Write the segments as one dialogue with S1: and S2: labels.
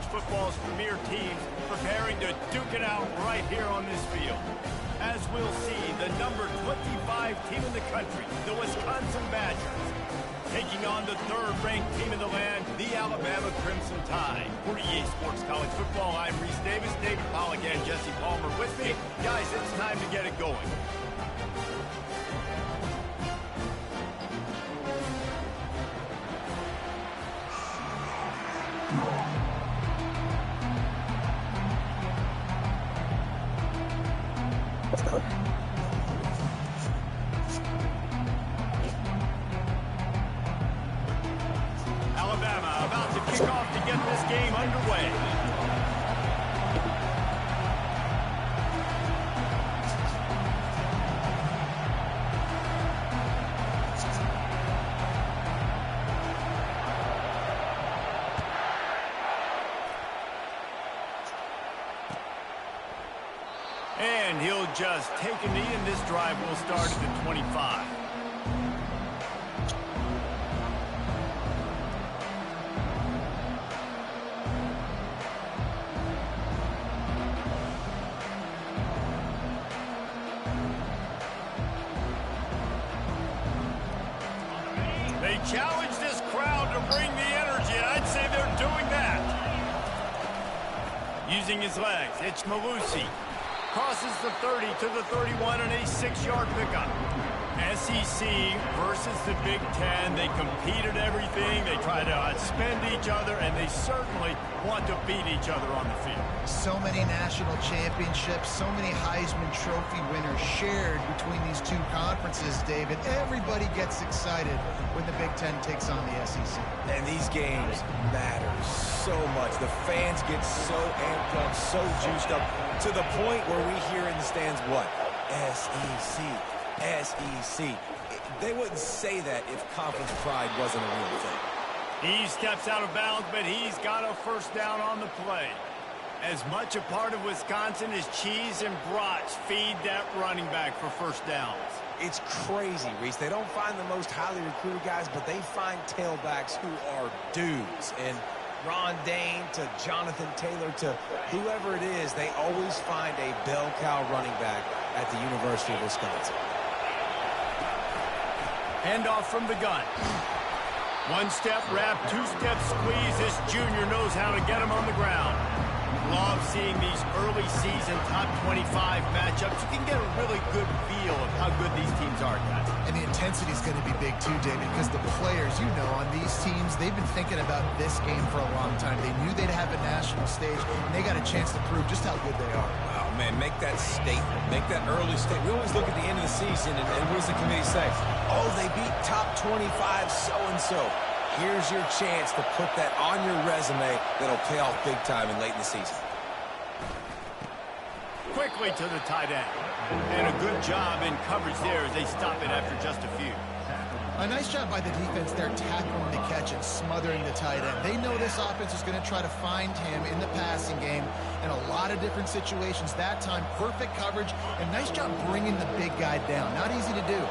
S1: football's premier teams preparing to duke it out right here on this field. As we'll see, the number 25 team in the country, the Wisconsin Badgers, taking on the third-ranked team in the land, the Alabama Crimson Tide. For EA Sports College Football, I'm Reese Davis, David Pollack, and Jesse Palmer with me. Guys, it's time to get it going. Alabama about to kick off to get this game underway. And he'll just take a knee, and this drive will start at the 25. They challenge this crowd to bring the energy, and I'd say they're doing that. Using his legs, it's Malusi. Crosses the 30 to the 31 and a 6-yard pickup. SEC versus the Big Ten. They compete at everything. They try to outspend each other, and they certainly want to beat each other on the field.
S2: So many national championships, so many Heisman Trophy winners shared between these two conferences, David. Everybody gets excited when the Big Ten takes on the SEC.
S3: And these games matter so much. The fans get so amped up, so juiced up, to the point where we hear in the stands, what? SEC. SEC. They wouldn't say that if conference pride wasn't a real thing.
S1: He steps out of bounds, but he's got a first down on the play. As much a part of Wisconsin as cheese and brats feed that running back for first downs.
S3: It's crazy, Reese. They don't find the most highly recruited guys, but they find tailbacks who are dudes. And Ron Dane to Jonathan Taylor to whoever it is, they always find a bell cow running back at the University of Wisconsin.
S1: Handoff from the gun. One-step wrap, two-step squeeze. This junior knows how to get him on the ground. Love seeing these early season top 25 matchups. You can get a really good feel of how good these teams are, guys.
S2: And the intensity is going to be big too, David, because the players, you know, on these teams, they've been thinking about this game for a long time. They knew they'd have a national stage, and they got a chance to prove just how good they are.
S3: Oh, man, make that statement. Make that early statement. We always look at the end of the season, and what does the committee say? Oh, they beat top 25 so-and-so. Here's your chance to put that on your resume that'll pay off big time and late in the season.
S1: Quickly to the tight end. And a good job in coverage there as they stop it after just a few.
S2: A nice job by the defense there, tackling the catch and smothering the tight end. They know this offense is going to try to find him in the passing game in a lot of different situations. That time, perfect coverage, and nice job bringing the big guy down. Not easy to do.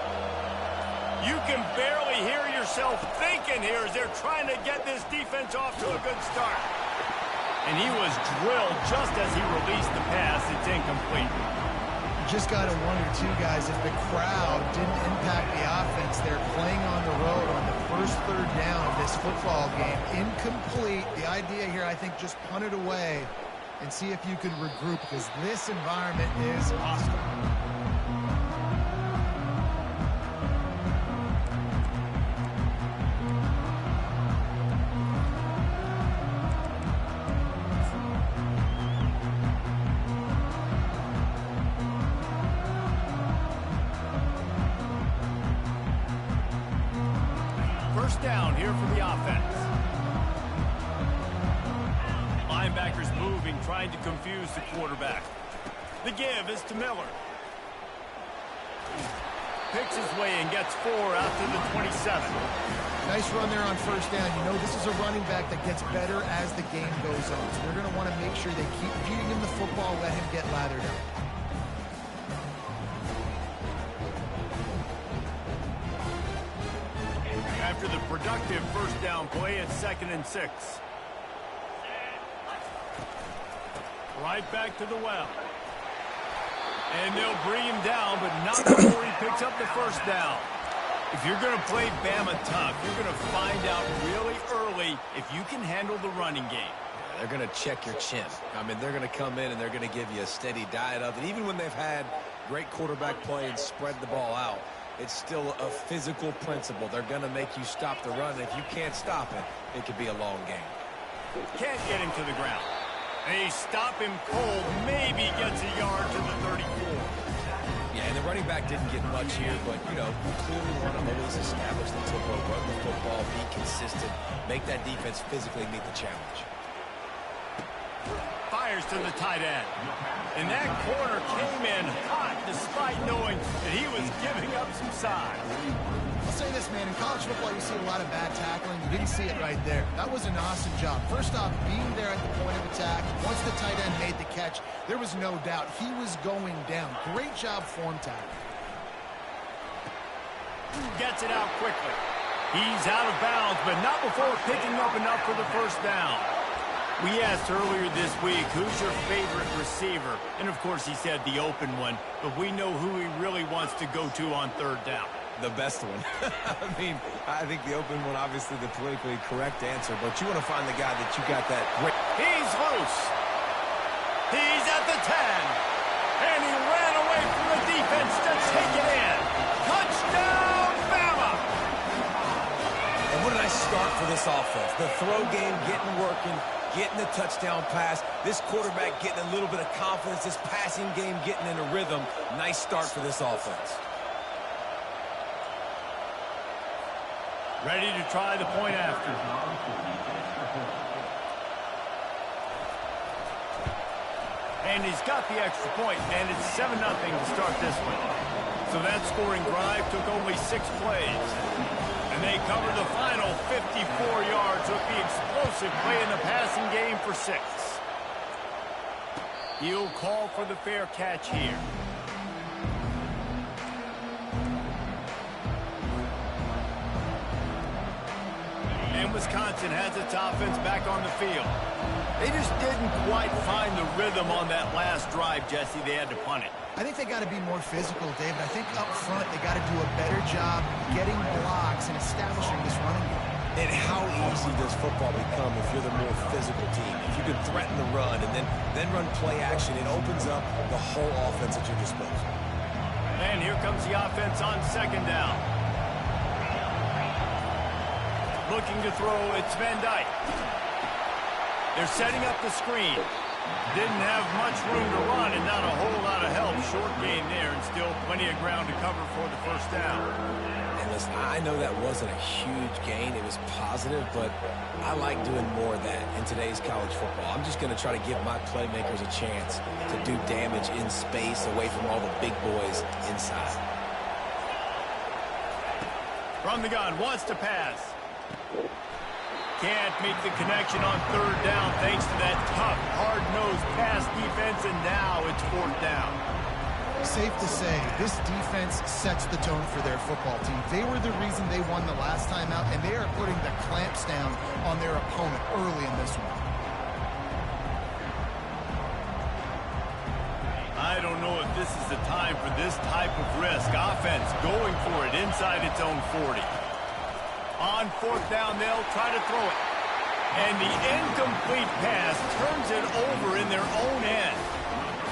S1: You can barely hear yourself thinking here as they're trying to get this defense off to a good start. And he was drilled just as he released the pass. It's incomplete.
S2: Just got a one or two, guys. If the crowd didn't impact the offense, they're playing on the road on the first third down of this football game. Incomplete. The idea here, I think, just punt it away and see if you can regroup, because this environment is hostile.
S1: First down here for the offense. Linebackers moving, trying to confuse the quarterback. The give is to Miller. Picks his way and gets 4 out to the 27.
S2: Nice run there on first down. You know, this is a running back that gets better as the game goes on. So they're going to want to make sure they keep feeding him the football, let him get lathered up.
S1: After the productive first down play, it's 2nd and 6. Right back to the well. And they'll bring him down, but not before he picks up the first down. If you're going to play Bama tough, you're going to find out really early if you can handle the running game.
S3: Yeah, they're going to check your chin. I mean, they're going to come in and they're going to give you a steady diet of it. Even when they've had great quarterback play and spread the ball out, it's still a physical principle. They're going to make you stop the run. And if you can't stop it, it could be a long game.
S1: Can't get him to the ground. They stop him cold. Maybe gets a yard to the 34.
S3: Yeah, and the running back didn't get much here, but, you know, you clearly want to always establish the tempo, run the football, be consistent, make that defense physically meet the challenge.
S1: Fires to the tight end. And that corner came in hot despite knowing that he was giving up some size.
S2: I'll say this, man. In college football, you see a lot of bad tackling. You didn't see it right there. That was an awesome job. First off, being there at the point of attack. Once the tight end made the catch, there was no doubt he was going down. Great job form tackling.
S1: Gets it out quickly. He's out of bounds, but not before picking up enough for the first down. We asked earlier this week, who's your favorite receiver? And, of course, he said the open one, but we know who he really wants to go to on third down.
S3: The best one. I mean, I think the open one, obviously the politically correct answer, but you want to find the guy that you got that great.
S1: He's loose. He's at the 10. And he ran away from the defense to take it in. Touchdown, Bama!
S3: And what a nice start for this offense. The throw game getting working, getting the touchdown pass. This quarterback getting a little bit of confidence. This passing game getting in a rhythm. Nice start for this offense.
S1: Ready to try the point after. And he's got the extra point, and it's 7-0 to start this one. So that scoring drive took only 6 plays. And they cover the final 54 yards with the explosive play in the passing game for 6. He'll call for the fair catch here. And Wisconsin has its offense back on the field. They just didn't quite find the rhythm on that last drive, Jesse. They had to punt it.
S2: I think they got to be more physical, David. I think up front they got to do a better job getting blocks and establishing this running game.
S3: And how easy does football become if you're the more physical team? If you can threaten the run and then run play action, it opens up the whole offense at your disposal.
S1: And here comes the offense on second down. Looking to throw, it's Van Dyke. They're setting up the screen. Didn't have much room to run and not a whole lot of help. Short gain there and still plenty of ground to cover for the first down.
S3: And listen, I know that wasn't a huge gain. It was positive, but I like doing more of that in today's college football. I'm just going to try to give my playmakers a chance to do damage in space away from all the big boys inside.
S1: From the gun, wants to pass. Can't make the connection on third down thanks to that tough, hard-nosed pass defense, and now it's fourth down.
S2: Safe to say, this defense sets the tone for their football team. They were the reason they won the last time out, and they are putting the clamps down on their opponent early in this one.
S1: I don't know if this is the time for this type of risk. Offense going for it inside its own 40. On fourth down, they'll try to throw it. And the incomplete pass turns it over in their own end.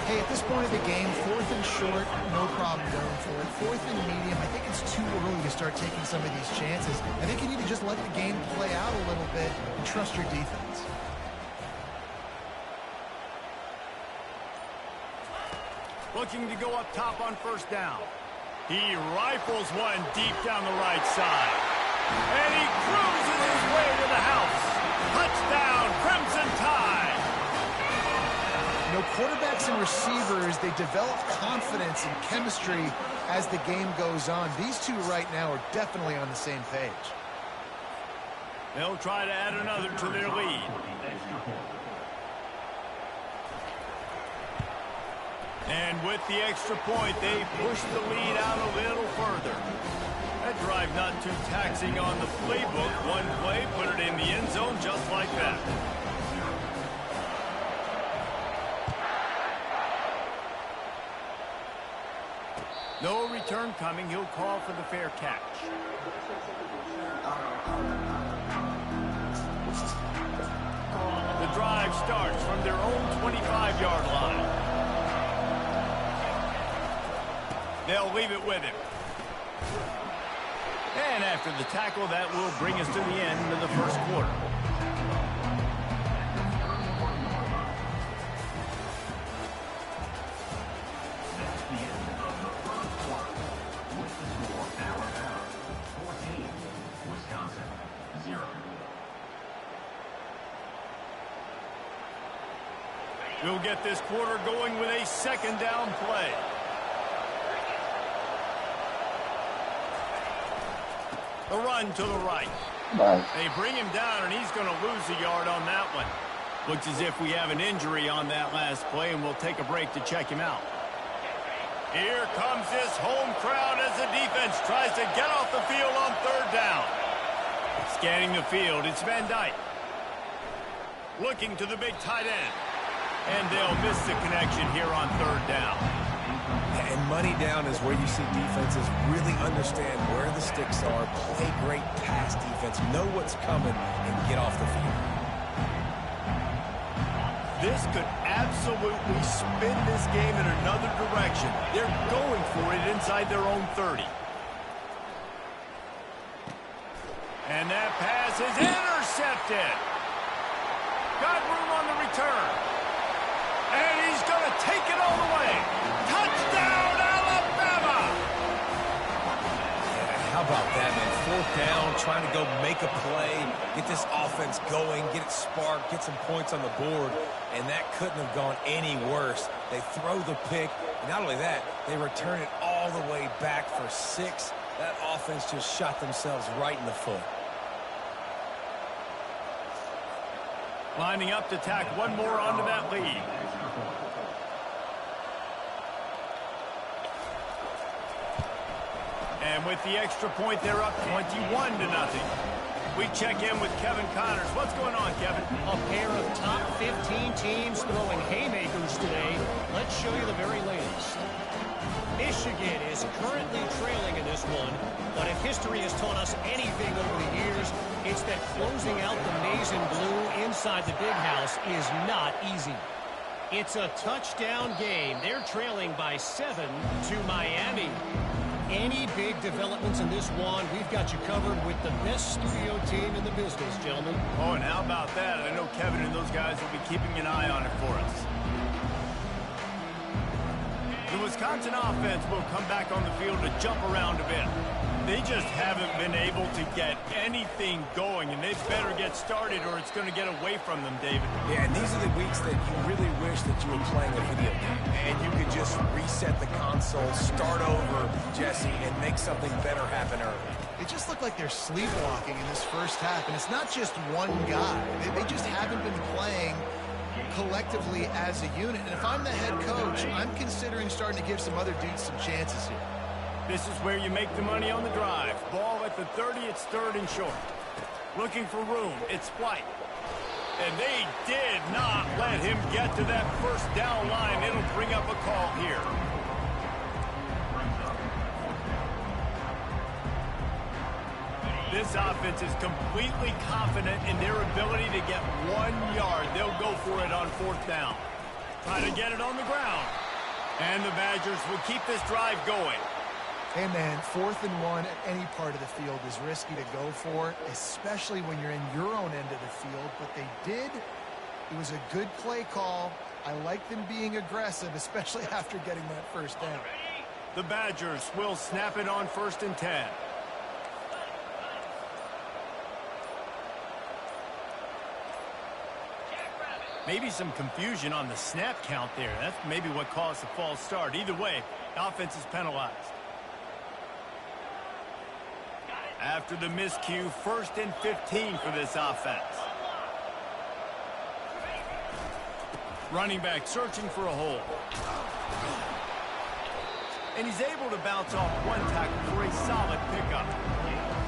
S2: Hey, at this point of the game, 4th and short, no problem going for it. 4th and medium, I think it's too early to start taking some of these chances. I think you need to just let the game play out a little bit and trust your defense.
S1: Looking to go up top on first down. He rifles one deep down the right side. And he cruises his way to the house. Touchdown, Crimson Tide.
S2: You know, quarterbacks and receivers, they develop confidence and chemistry as the game goes on. These two right now are definitely on the same page.
S1: They'll try to add another to their lead. And with the extra point, they push the lead out a little further. That drive not too taxing on the playbook. One play, put it in the end zone just like that. return coming. He'll call for the fair catch. The drive starts from their own 25-yard line. They'll leave it with him. And after the tackle, that will bring us to the end of the first quarter. We'll get this quarter going with a second down play. A run to the right. They bring him down, and he's going to lose a yard on that one. Looks as if we have an injury on that last play, and we'll take a break to check him out. Here comes this home crowd as the defense tries to get off the field on third down. Scanning the field, it's Van Dyke. Looking to the big tight end. And they'll miss the connection here on third down.
S3: And money down is where you see defenses really understand where the sticks are, play great pass defense, know what's coming, and get off the field.
S1: This could absolutely spin this game in another direction. They're going for it inside their own 30. And that pass is intercepted. Got room on the return. And he's going to take it all the way. Touchdown, Alabama!
S3: Yeah, how about that, man? Fourth down, trying to go make a play, get this offense going, get it sparked, get some points on the board, and that couldn't have gone any worse. They throw the pick, and not only that, they return it all the way back for 6. That offense just shot themselves right in the foot.
S1: Lining up to tack one more onto that lead. And with the extra point, they're up 21-0. We check in with Kevin Connors. What's going on, Kevin?
S4: A pair of top 15 teams throwing haymakers today. Let's show you the very latest. Michigan is currently trailing in this one, but if history has taught us anything over the years, it's that closing out the maize and blue inside the big house is not easy. It's a touchdown game. They're trailing by 7 to Miami. Any big developments in this one, we've got you covered with the best studio team in the business, gentlemen.
S1: Oh, and how about that? I know Kevin and those guys will be keeping an eye on it for us. The Wisconsin offense will come back on the field to jump around a bit. They just haven't been able to get anything going, and they better get started or it's going to get away from them, David.
S3: Yeah, and these are the weeks that you really wish that you were playing a video game, and you could just reset the console, start over, Jesse, and make something better happen early.
S2: They just look like they're sleepwalking in this first half, and it's not just one guy. They just haven't been playing collectively as a unit. And if I'm the head coach, I'm considering starting to give some other dudes some chances here.
S1: This is where you make the money on the drive. Ball at the 30, it's third and short. Looking for room, it's White. And they did not let him get to that first down line. It'll bring up a call here. This offense is completely confident in their ability to get 1 yard. They'll go for it on fourth down. Try to get it on the ground. And the Badgers will keep this drive going.
S2: Hey, man, 4th and 1 at any part of the field is risky to go for, especially when you're in your own end of the field. But they did. It was a good play call. I like them being aggressive, especially after getting that first down.
S1: The Badgers will snap it on 1st and 10. Maybe some confusion on the snap count there. That's maybe what caused the false start. Either way, offense is penalized. After the miscue, 1st and 15 for this offense. Running back searching for a hole. And he's able to bounce off one tackle for a solid pickup.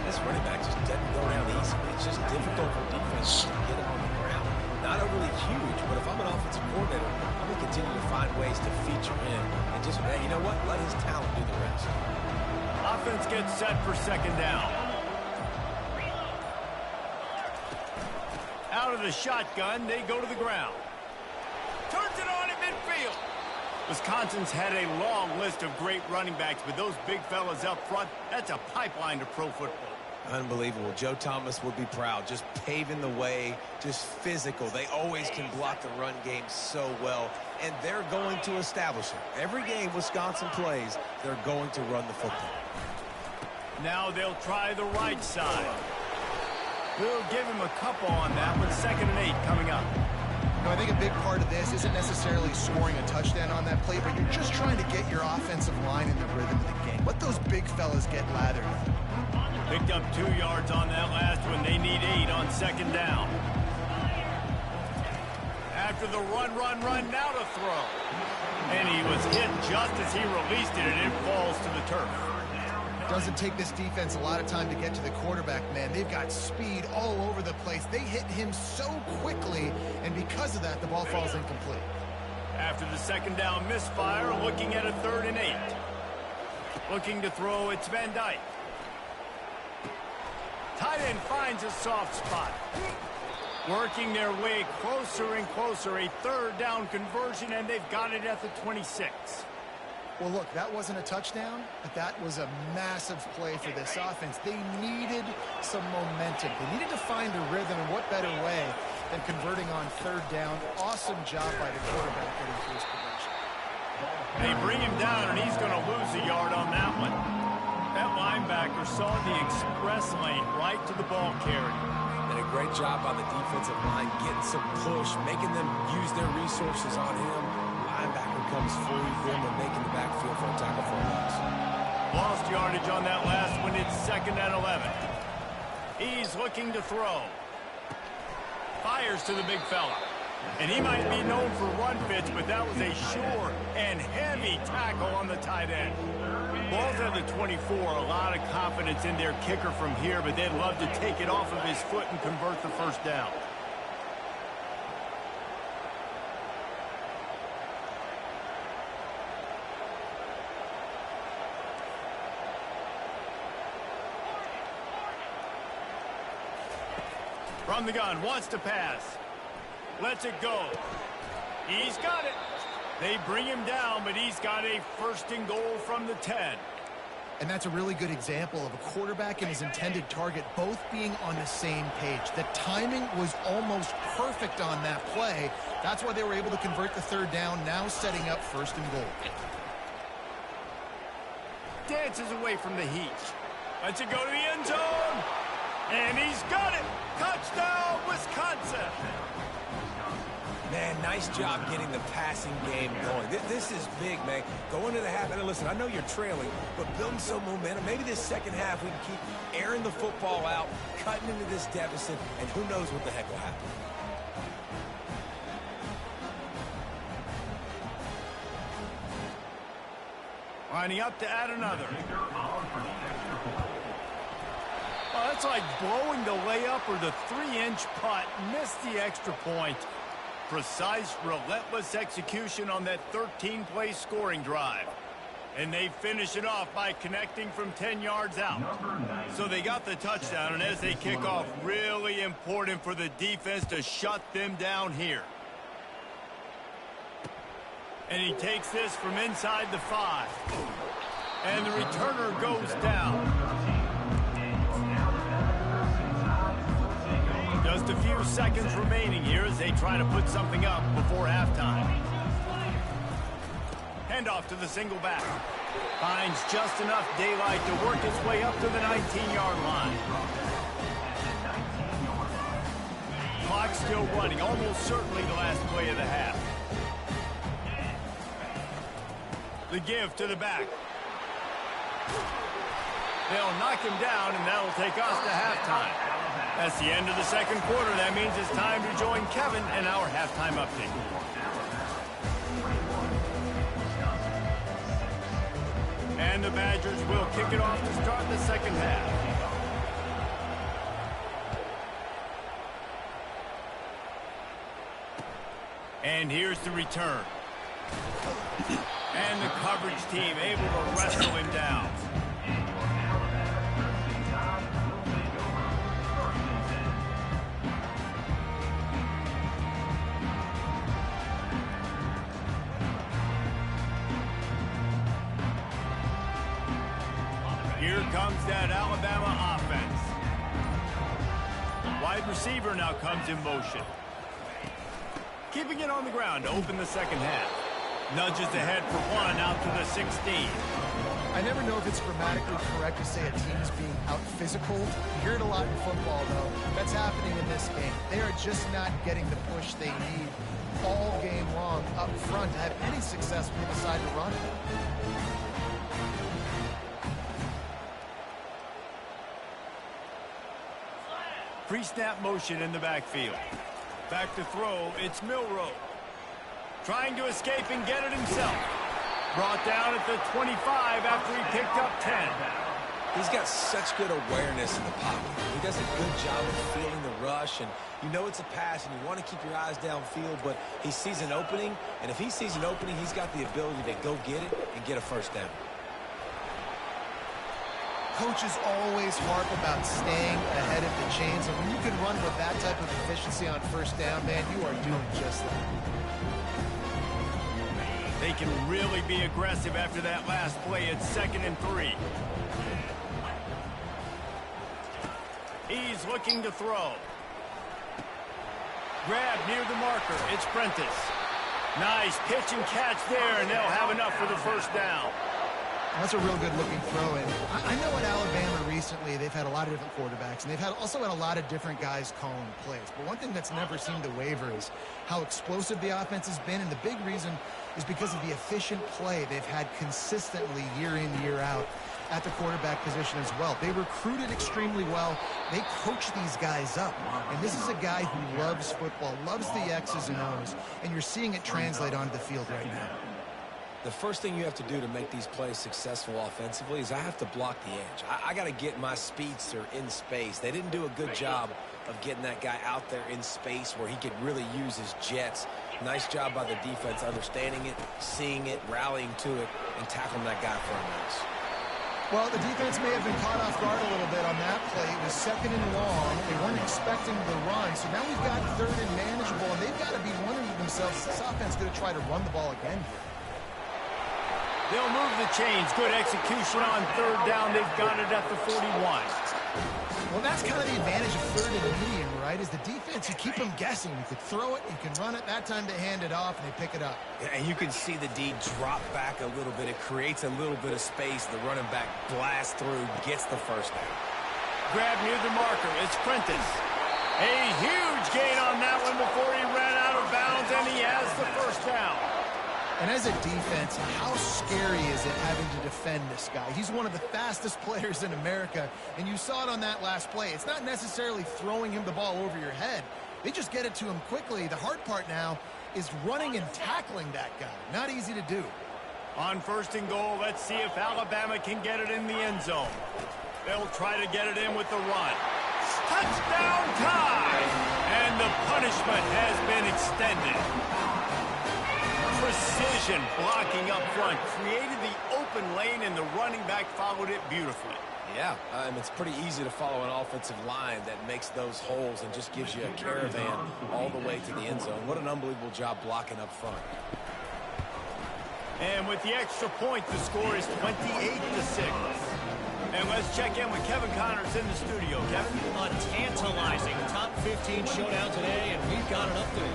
S3: This running back just doesn't go down easy. It's just difficult for defense to get him on the ground. Not overly huge, but if I'm an offensive coordinator, I'm going to continue to find ways to feature him and just, hey, you know what? Let his talent do the rest.
S1: Offense gets set for second down. Out of the shotgun, they go to the ground. Turns it on at midfield. Wisconsin's had a long list of great running backs, but those big fellas up front, that's a pipeline to pro football.
S3: Unbelievable. Joe Thomas would be proud. Just paving the way, just physical. They always can block the run game so well, and they're going to establish it. Every game Wisconsin plays, they're going to run the football.
S1: Now they'll try the right side. We'll give him a couple on that with 2nd and 8 coming up.
S2: I think a big part of this isn't necessarily scoring a touchdown on that play, but you're just trying to get your offensive line in the rhythm of the game. Let those big fellas get lathered.
S1: Picked up 2 yards on that last one. They need 8 on 2nd down. After the run, now to throw. And he was hit just as he released it, and it falls to the turf.
S2: Doesn't take this defense a lot of time to get to the quarterback, man. They've got speed all over the place. They hit him so quickly, and because of that, the ball falls incomplete.
S1: After the 2nd down misfire, looking at a 3rd and 8. Looking to throw, it's Van Dyke. Tight end finds a soft spot. Working their way closer and closer. A 3rd down conversion, and they've got it at the 26.
S2: Well, look, that wasn't a touchdown, but that was a massive play for this offense. They needed some momentum. They needed to find a rhythm, and what better way than converting on 3rd down. Awesome job by the quarterback getting through his progression.
S1: They bring him down, and he's going to lose a yard on that one. That linebacker saw the express lane right to the ball carrier.
S3: And a great job by the defensive line, getting some push, making them use their resources on him. Linebacker comes free, then they're making the backfield for a tackle for a loss.
S1: Lost yardage on that last one. It's 2nd and 11. He's looking to throw. Fires to the big fella. And he might be known for run fits, but that was a sure and heavy tackle on the tight end. Ball's at the 24. A lot of confidence in their kicker from here, but they'd love to take it off of his foot and convert the 1st down. From the gun, wants to pass. Lets it go. He's got it. They bring him down, but he's got a 1st and goal from the 10.
S2: And that's a really good example of a quarterback and his intended target both being on the same page. The timing was almost perfect on that play. That's why they were able to convert the 3rd down, now setting up 1st and goal.
S1: Dances away from the heat. Lets it go to the end zone. And he's got it. Touchdown, Wisconsin.
S3: Man, nice job getting the passing game going. This is big, man. Going to the half, and listen, I know you're trailing, but building some momentum. Maybe this 2nd half we can keep airing the football out, cutting into this deficit, and who knows what the heck will happen.
S1: Lining up to add another. Oh, that's like blowing the layup or the 3-inch putt. Missed the extra point. Precise, relentless execution on that 13-play scoring drive. And they finish it off by connecting from 10 yards out. So they got the touchdown, and as they kick off, really important for the defense to shut them down here. And he takes this from inside the 5. And the returner goes down. Just a few seconds remaining here as they try to put something up before halftime. Handoff to the single back. Finds just enough daylight to work its way up to the 19-yard line. Clock still running, almost certainly the last play of the half. The give to the back. They'll knock him down, and that'll take us to halftime. That's the end of the 2nd quarter. That means it's time to join Kevin in our halftime update. And the Badgers will kick it off to start the 2nd half. And here's the return. And the coverage team able to wrestle him down. comes that Alabama offense. Wide receiver now comes in motion. Keeping it on the ground to open the second half. Nudges ahead for one out to the 16.
S2: I never know if it's grammatically correct to say a team is being out-physical. You hear it a lot in football, though. That's happening in this game. They are just not getting the push they need all game long up front to have any success when they decide to run it.
S1: Pre-snap motion in the backfield. Back to throw, it's Milroe. Trying to escape and get it himself. Brought down at the 25 after he picked up 10.
S3: He's got such good awareness in the pocket. He does a good job of feeling the rush, and you know it's a pass, and you want to keep your eyes downfield, but he sees an opening, and if he sees an opening, he's got the ability to go get it and get a first down.
S2: Coaches always harp about staying ahead of the chains, and when you can run with that type of efficiency on first down, man, you are doing just that.
S1: They can really be aggressive after that last play. It's 2nd and 3. He's looking to throw. Grab near the marker. It's Prentice. Nice pitch and catch there, and they'll have enough for the first down.
S2: That's a real good-looking throw. And I know at Alabama recently they've had a lot of different quarterbacks, and they've also had a lot of different guys calling plays. But one thing that's never seemed to waver is how explosive the offense has been, and the big reason is because of the efficient play they've had consistently year in, year out at the quarterback position as well. They recruited extremely well. They coach these guys up. And this is a guy who loves football, loves the X's and O's, and you're seeing it translate onto the field right now.
S3: The first thing you have to do to make these plays successful offensively is I have to block the edge. I got to get my speedster in space. They didn't do a good job of getting that guy out there in space where he could really use his jets. Nice job by the defense understanding it, seeing it, rallying to it, and tackling that guy for a miss.
S2: Well, the defense may have been caught off guard a little bit on that play. It was 2nd and long. They weren't expecting the run. So now we've got 3rd and manageable, and they've got to be wondering to themselves, is this offense going to try to run the ball again here?
S1: They'll move the chains. Good execution on 3rd down. They've got it at the 41.
S2: Well, that's kind of the advantage of 3rd and medium, right? Is the defense, you keep them guessing. You could throw it, you can run it. That time they hand it off, and they pick it up.
S3: Yeah, and you can see the D drop back a little bit. It creates a little bit of space. The running back blasts through, gets the first down.
S1: Grab near the marker. It's Prentice. A huge gain on that one before he ran out of bounds, and he has the first down.
S2: And as a defense, how scary is it having to defend this guy? He's one of the fastest players in America, and you saw it on that last play. It's not necessarily throwing him the ball over your head. They just get it to him quickly. The hard part now is running and tackling that guy. Not easy to do.
S1: On 1st and goal, let's see if Alabama can get it in the end zone. They'll try to get it in with the run. Touchdown time! And the punishment has been extended. Precision blocking up front created the open lane, and the running back followed it beautifully.
S3: Yeah, it's pretty easy to follow an offensive line that makes those holes and just gives you a caravan all the way to the end zone. What an unbelievable job blocking up front.
S1: And with the extra point, the score is 28-6. And let's check in with Kevin Connors in the studio. Kevin?
S4: A tantalizing top 15 showdown today, and we've got an update.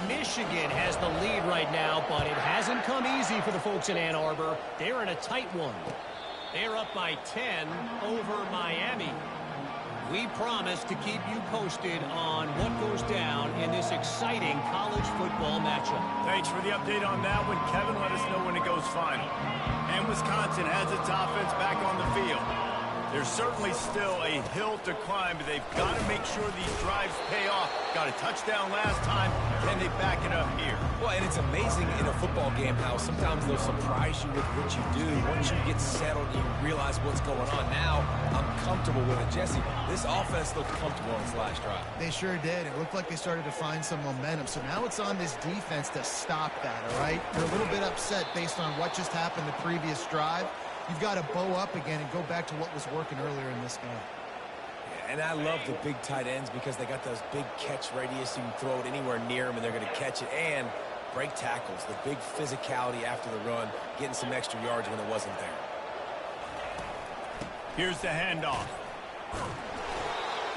S4: Michigan has the lead right now, but it hasn't come easy for the folks in Ann Arbor. They're in a tight one. They're up by 10 over Miami. We promise to keep you posted on what goes down in this exciting college football matchup.
S1: Thanks for the update on that one, Kevin. Let us know when it goes final. And Wisconsin has its offense back on the field. There's certainly still a hill to climb, but they've got to make sure these drives pay off. Got a touchdown last time. Can they back it up here?
S3: Well, and it's amazing in a football game how sometimes they'll surprise you with what you do. Once you get settled, you realize what's going on. Now, I'm comfortable with it. Jesse, this offense looked comfortable on its last drive.
S2: They sure did. It looked like they started to find some momentum. So now it's on this defense to stop that, all right? They're a little bit upset based on what just happened the previous drive. You've got to bow up again and go back to what was working earlier in this game.
S3: Yeah, and I love the big tight ends because they got those big catch radius. You can throw it anywhere near them, and they're going to catch it. And break tackles, the big physicality after the run, getting some extra yards when it wasn't there.
S1: Here's the handoff.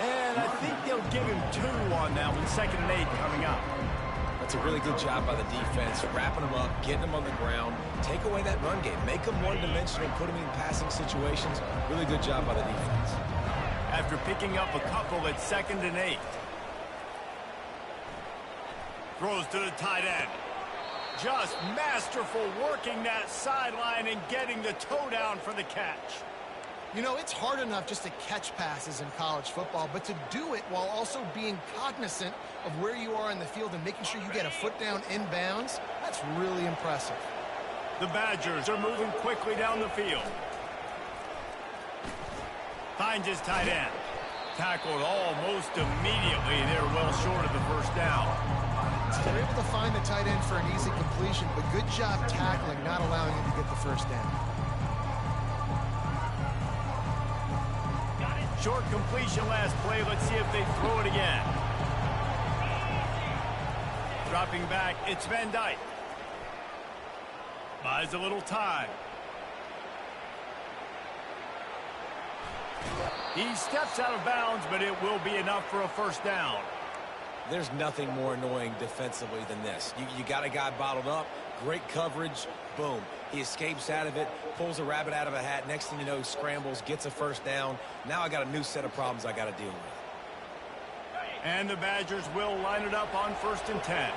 S1: And I think they'll give him 2 on that one. 2nd and 8 coming up.
S3: That's a really good job by the defense, wrapping them up, getting them on the ground, take away that run game, make them one-dimensional, put them in passing situations. Really good job by the defense.
S1: After picking up a couple at 2nd and 8. Throws to the tight end. Just masterful working that sideline and getting the toe down for the catch.
S2: You know, it's hard enough just to catch passes in college football, but to do it while also being cognizant of where you are in the field and making sure you get a foot down inbounds, that's really impressive.
S1: The Badgers are moving quickly down the field. Finds his tight end. Tackled almost immediately. They're well short of the first down.
S2: So they're able to find the tight end for an easy completion, but good job tackling, not allowing him to get the first down.
S1: Short completion last play. Let's see if they throw it again. Dropping back, it's Van Dyke. Buys a little time. He steps out of bounds, but it will be enough for a first down.
S3: There's nothing more annoying defensively than this. You got a guy bottled up, great coverage, boom. He escapes out of it, pulls a rabbit out of a hat. Next thing you know, scrambles, gets a first down. Now I got a new set of problems I got to deal with.
S1: And the Badgers will line it up on 1st and 10.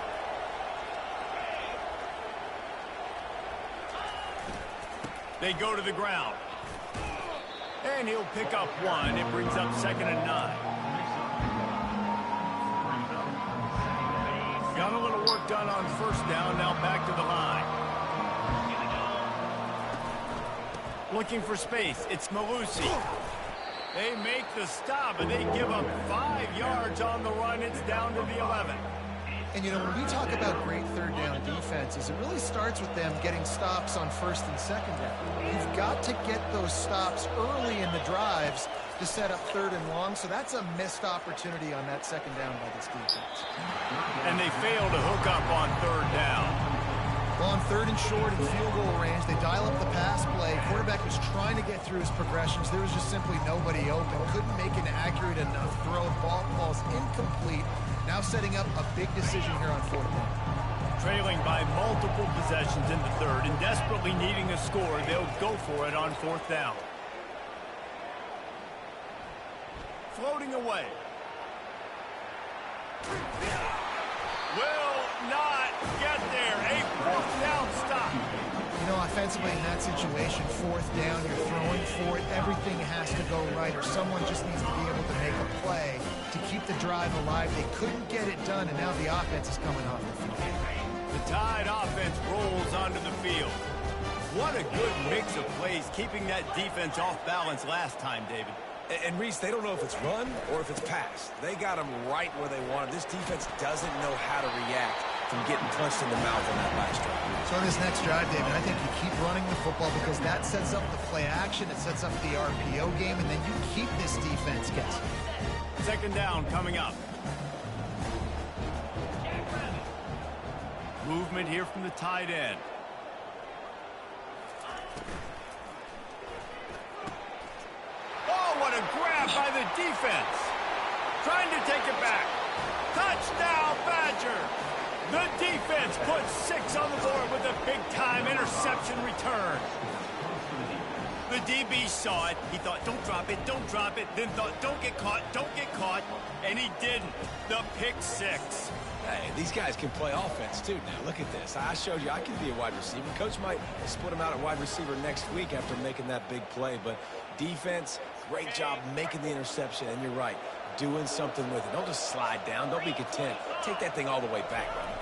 S1: They go to the ground. And he'll pick up 1. It brings up 2nd and 9. Got a little work done on first down. Now back to the line. Looking for space. It's Malusi. They make the stop, and they give up 5 yards on the run. It's down to the 11.
S2: And, you know, when we talk about great third down defenses, it really starts with them getting stops on 1st and 2nd down. You've got to get those stops early in the drives to set up 3rd and long, so that's a missed opportunity on that 2nd down by this defense.
S1: And they fail to hook up on 3rd down.
S2: Well, on 3rd and short and field goal range, they dial up the pass play. Quarterback was trying to get through his progressions. There was just simply nobody open. Couldn't make an accurate enough throw. Ball falls incomplete. Now setting up a big decision here on 4th down.
S1: Trailing by multiple possessions in the 3rd and desperately needing a score, they'll go for it on 4th down. Floating away. Will not get there. A 4th down stop.
S2: You know, offensively in that situation, 4th down, you're throwing for it. Everything has to go right, or someone just needs to be able to make a play to keep the drive alive. They couldn't get it done, and now the offense is coming off the field.
S1: The Tide offense rolls onto the field. What a good mix of plays, keeping that defense off balance last time, David.
S3: And Reese, they don't know if it's run or if it's pass. They got them right where they want it. This defense doesn't know how to react from getting punched in the mouth on that last drive.
S2: So on this next drive, David, I think you keep running the football because that sets up the play action, it sets up the RPO game, and then you keep this defense guessing.
S1: 2nd down coming up. Movement here from the tight end. Oh, what a grab by the defense. Trying to take it back. Touchdown, Badger. The defense puts 6 on the board with a big-time interception return. The DB saw it. He thought, don't drop it, don't drop it. Then thought, don't get caught, and he didn't. The pick 6.
S3: Hey, these guys can play offense, too. Now, look at this. I showed you I can be a wide receiver. Coach might split him out at wide receiver next week after making that big play. But defense, great job making the interception. And you're right, doing something with it. Don't just slide down. Don't be content. Take that thing all the way back, man.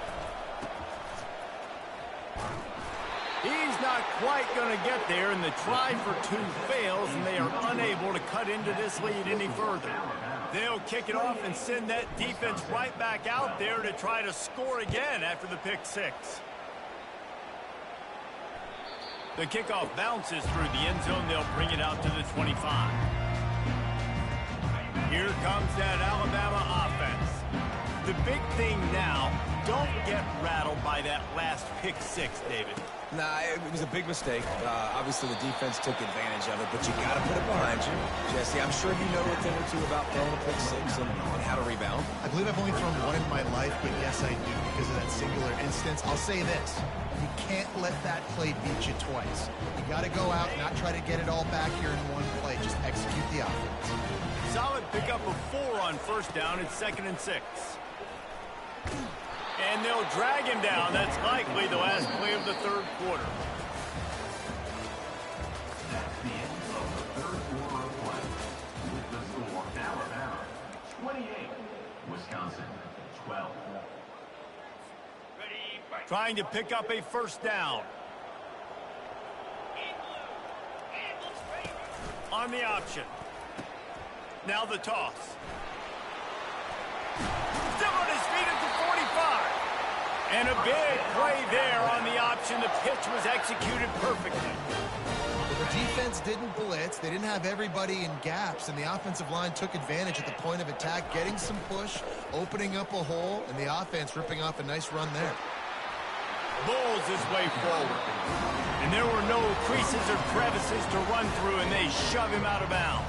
S1: He's not quite going to get there, and the try for 2 fails, and they are unable to cut into this lead any further. They'll kick it off and send that defense right back out there to try to score again after the pick 6. The kickoff bounces through the end zone. They'll bring it out to the 25. Here comes that Alabama offense. The big thing now, don't get rattled by that last pick six, David.
S3: Nah, it was a big mistake. Obviously, the defense took advantage of it, but you got to put it behind you. Jesse, I'm sure you know a thing or two about throwing a pick six and how to rebound.
S2: I believe I've only thrown one in my life, but yes, I do because of that singular instance. I'll say this. You can't let that play beat you twice. You got to go out and not try to get it all back here in one play. Just execute the offense.
S1: Solid pickup of 4 on first down. It's 2nd and 6. And they'll drag him down. That's likely the last play of the third quarter.
S5: That's the end of the third quarter of play. With the score, Alabama 28, Wisconsin 12.
S1: Trying to pick up a first down. On the option. Now the toss. Still on his feet at the 45. And a big play there on the option. The pitch was executed perfectly.
S2: The defense didn't blitz. They didn't have everybody in gaps, and the offensive line took advantage at the point of attack, getting some push, opening up a hole, and the offense ripping off a nice run there.
S1: Bulls his way forward. And there were no creases or crevices to run through, and they shove him out of bounds.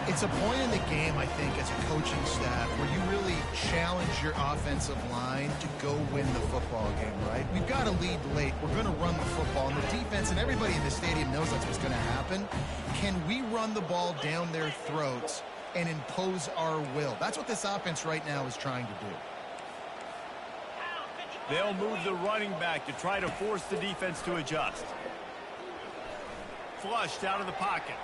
S2: It's a point in the game, I think, as a coaching staff, where you really challenge your offensive line to go win the football game, right? We've got to lead late. We're going to run the football, and the defense and everybody in the stadium knows that's what's going to happen. Can we run the ball down their throats and impose our will? That's what this offense right now is trying to do.
S1: They'll move the running back to try to force the defense to adjust. Flushed out of the pocket.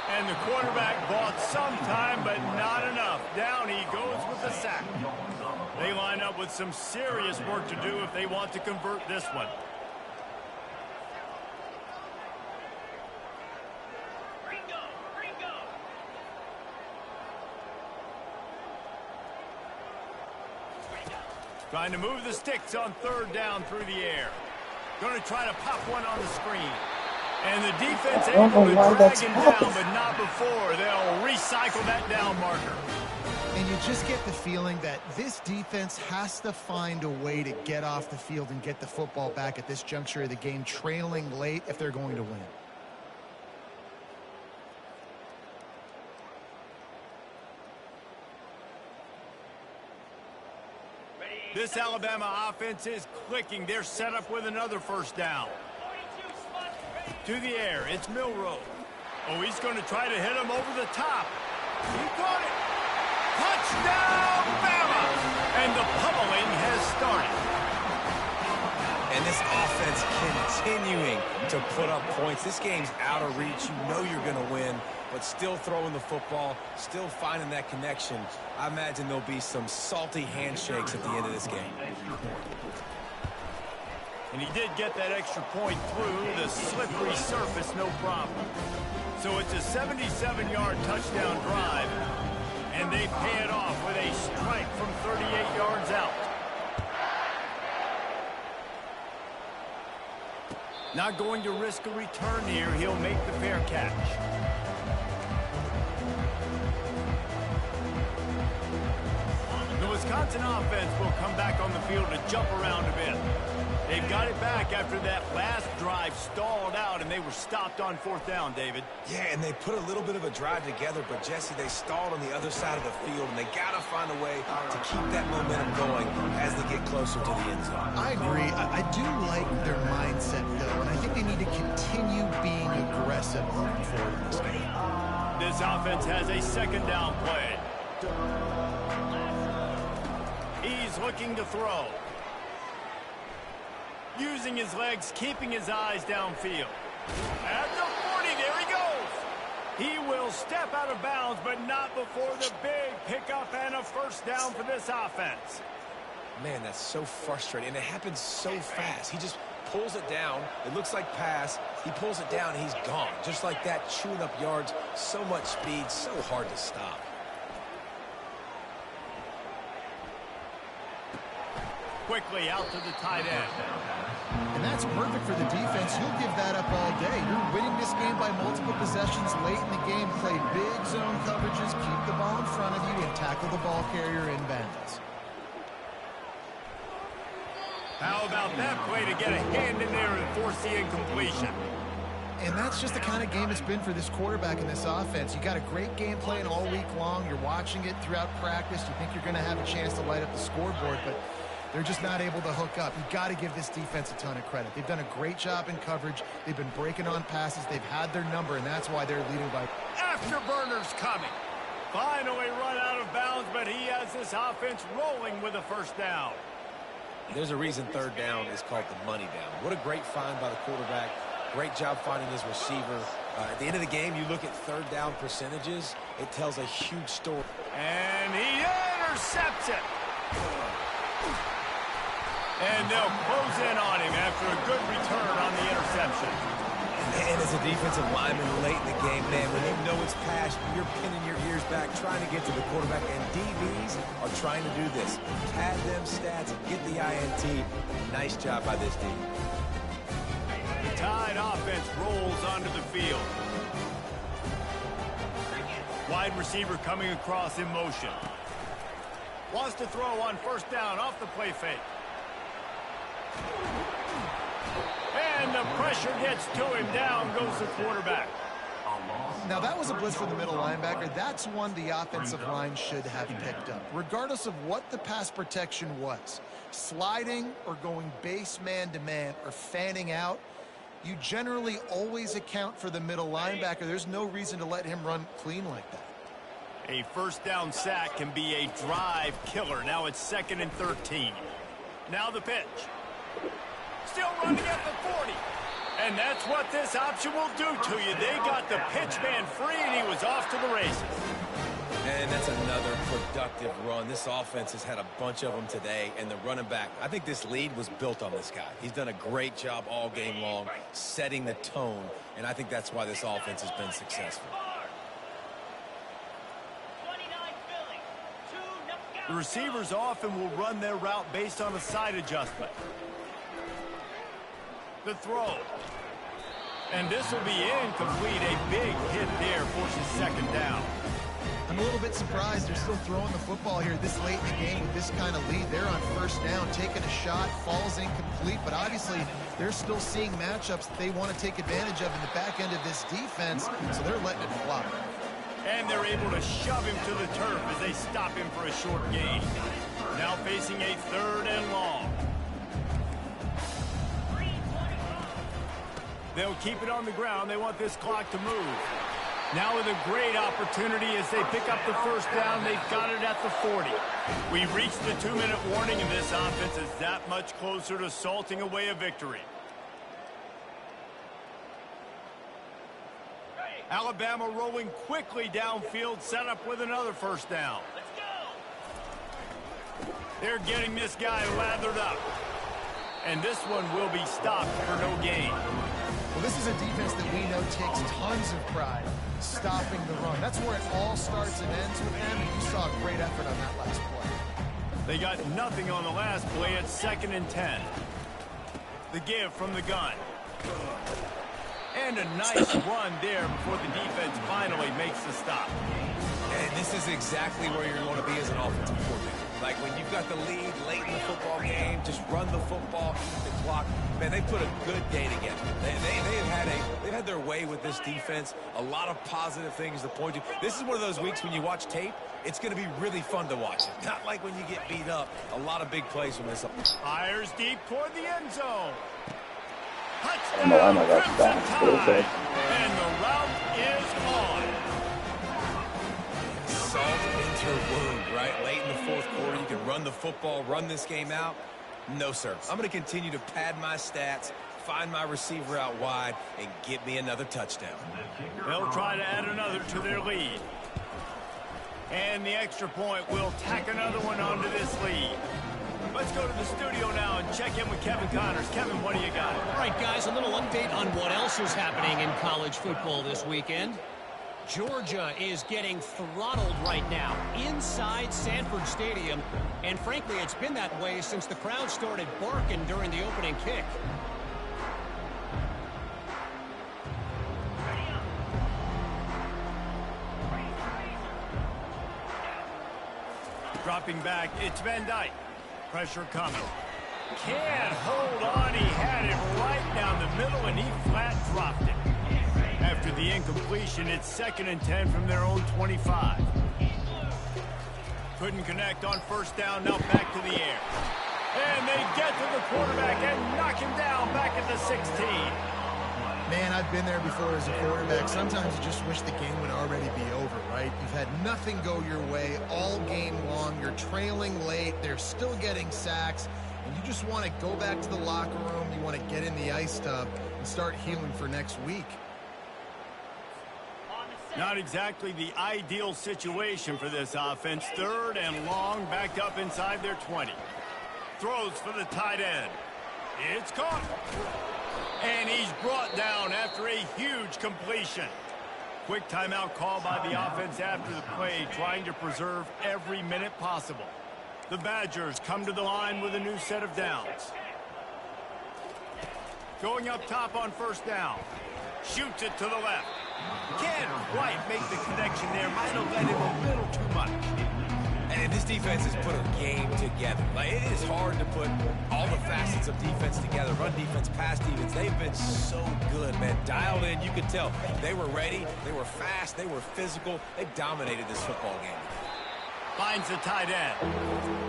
S1: And the quarterback bought some time, but not enough. Down he goes with the sack. They line up with some serious work to do if they want to convert this one. Trying to move the sticks on third down through the air. Going to try to pop one on the screen. And the defense able to drag him down, but not before. They'll recycle that down marker.
S2: And you just get the feeling that this defense has to find a way to get off the field and get the football back at this juncture of the game, trailing late if they're going to win.
S1: This Alabama offense is clicking. They're set up with another first down. To the air, it's Milroe. Oh, he's going to try to hit him over the top. He got it. Touchdown, Bama! And the pummeling has started.
S3: And this offense continuing to put up points. This game's out of reach. You know you're going to win, but still throwing the football, still finding that connection. I imagine there'll be some salty handshakes at the end of this game.
S1: And he did get that extra point through the slippery surface, no problem. So it's a 77-yard touchdown drive, and they pay it off with a strike from 38 yards out. Not going to risk a return here. He'll make the fair catch. The Wisconsin offense will come back on the field to jump around a bit. They've got it back after that last drive stalled out, and they were stopped on fourth down, David.
S3: Yeah, and they put a little bit of a drive together, but, Jesse, they stalled on the other side of the field, and they got to find a way to keep that momentum going as they get closer to the end zone.
S2: I agree. I do like their mindset, though, and I think they need to continue being aggressive moving forward in this game.
S1: This offense has a second down play. He's looking to throw. Using his legs, keeping his eyes downfield. At the 40, there he goes. He will step out of bounds, but not before the big pickup and a first down for this offense.
S3: Man, that's so frustrating, and it happens so fast. He just pulls it down. It looks like pass. He pulls it down, and he's gone. Just like that, chewing up yards. So much speed, so hard to stop.
S1: quickly out to the tight end.
S2: And that's perfect for the defense. You'll give that up all day. You're winning this game by multiple possessions late in the game. Play big zone coverages, keep the ball in front of you, and tackle the ball carrier in bounds.
S1: How about that play to get a hand in there and force the incompletion?
S2: And that's just the kind of game it's been for this quarterback in this offense. You got a great game plan all week long. You're watching it throughout practice. You think you're going to have a chance to light up the scoreboard, but they're just not able to hook up. You've got to give this defense a ton of credit. They've done a great job in coverage. They've been breaking on passes. They've had their number, and that's why they're leading by...
S1: Afterburner's coming. Finally run out of bounds, but he has this offense rolling with a first down.
S3: There's a reason third down is called the money down. What a great find by the quarterback. Great job finding his receiver. At the end of the game, you look at third down percentages, it tells a huge story.
S1: And he intercepts it. And they'll close in on him after a good return on the interception.
S3: And as a defensive lineman late in the game, man, when you know it's past, you're pinning your ears back, trying to get to the quarterback, and DBs are trying to do this. Pad them stats and get the INT. Nice job by this team.
S1: The Tide offense rolls onto the field. Wide receiver coming across in motion. Wants to throw on first down off the play fake. And the pressure gets to him. Down goes the quarterback.
S2: Now, that was a blitz for the middle linebacker. That's one the offensive line should have picked up, regardless of what the pass protection was. Sliding or going base man-to-man or fanning out, you generally always account for the middle linebacker. There's no reason to let him run clean like that.
S1: A first down sack can be a drive killer. Now it's 2nd and 13. Now the pitch. Still running at the 40. And that's what this option will do to you. They got the pitch man free, and he was off to the races.
S3: And that's another productive run. This offense has had a bunch of them today, and the running back, I think this lead was built on this guy. He's done a great job all game long, setting the tone, and I think that's why this offense has been successful.
S1: The receivers often will run their route based on a side adjustment. The throw. And this will be incomplete. A big hit there forces 2nd down.
S2: I'm a little bit surprised they're still throwing the football here this late in the game with this kind of lead. They're on first down, taking a shot, falls incomplete, but obviously they're still seeing matchups that they want to take advantage of in the back end of this defense, so they're letting it fly.
S1: And they're able to shove him to the turf as they stop him for a short gain. Now facing a 3rd and long. They'll keep it on the ground. They want this clock to move. Now with a great opportunity as they pick up the first down. They've got it at the 40. We've reached the 2-minute warning, and this offense is that much closer to salting away a victory. Alabama rolling quickly downfield, set up with another first down. They're getting this guy lathered up. And this one will be stopped for no gain.
S2: Well, this is a defense that we know takes tons of pride stopping the run. That's where it all starts and ends with them, and you saw a great effort on that last play.
S1: They got nothing on the last play at 2nd and 10. The give from the gun. And a nice run there before the defense finally makes the stop.
S3: And this is exactly where you're going to be as an offensive coordinator. Like when you've got the lead late in the football game, just run the football, keep the clock. Man, they put a good day together. They've had their way with this defense. A lot of positive things to point to. This is one of those weeks when you watch tape, it's going to be really fun to watch it. Not like when you get beat up. A lot of big plays from this.
S1: Fires deep toward the end zone.
S6: Oh my gosh,
S1: Tide. And the route is on.
S3: Salt into wound, right? Late in the 4th quarter, you can run the football, run this game out. No, sir. I'm going to continue to pad my stats, find my receiver out wide, and get me another touchdown.
S1: They'll try to add another to their lead. And the extra point will tack another one onto this lead. Let's go to the studio now and check in with Kevin Connors. Kevin, what do you got?
S4: All right, guys, a little update on what else is happening in college football this weekend. Georgia is getting throttled right now inside Sanford Stadium, and frankly, it's been that way since the crowd started barking during the opening kick.
S1: Dropping back, it's Van Dyke. Pressure coming. Can't hold on. He had it right down the middle, and he flat dropped it. After the incompletion, it's 2nd and 10 from their own 25. Couldn't connect on first down, now back to the air. And they get to the quarterback and knock him down back at the 16.
S2: Man, I've been there before as a quarterback. Sometimes you just wish the game would already be over, right? You've had nothing go your way all game long. You're trailing late. They're still getting sacks. And you just want to go back to the locker room. You want to get in the ice tub and start healing for next week.
S1: Not exactly the ideal situation for this offense. 3rd and long, backed up inside their 20. Throws for the tight end. It's caught. And he's brought down after a huge completion. Quick timeout call by the offense after the play, trying to preserve every minute possible. The Badgers come to the line with a new set of downs. Going up top on first down. Shoots it to the left. Can't quite make the connection there. Might have led him a little too much.
S3: And this defense has put a game together. Like, it is hard to put all the facets of defense together. Run defense, pass defense. They've been so good, man. Dialed in, you could tell. They were ready. They were fast. They were physical. They dominated this football game.
S1: Finds the tight end.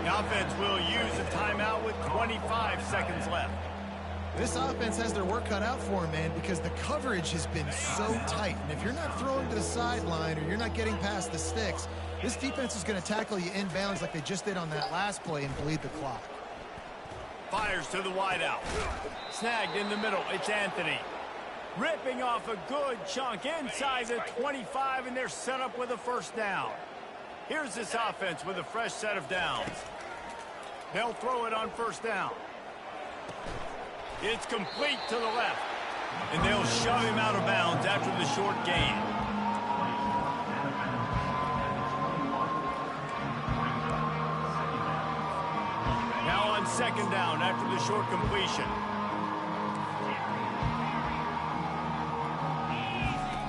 S1: The offense will use a timeout with 25 seconds left.
S2: This offense has their work cut out for them, man, because the coverage has been so tight. And if you're not throwing to the sideline or you're not getting past the sticks, this defense is going to tackle you inbounds like they just did on that last play and bleed the clock.
S1: Fires to the wideout. Snagged in the middle. It's Anthony. Ripping off a good chunk inside the 25, and they're set up with a first down. Here's this offense with a fresh set of downs. They'll throw it on first down. It's complete to the left. And they'll shove him out of bounds after the short gain. Now on 2nd down after the short completion.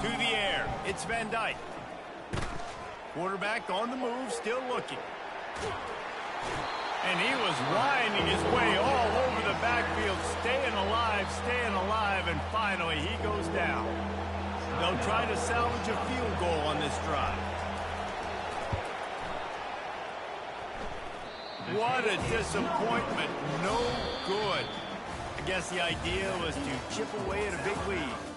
S1: To the air. It's Van Dyke. Quarterback on the move, still looking. And he was winding his way all over the backfield, staying alive, and finally he goes down. They'll try to salvage a field goal on this drive. What a disappointment. No good. I guess the idea was to chip away at a big lead.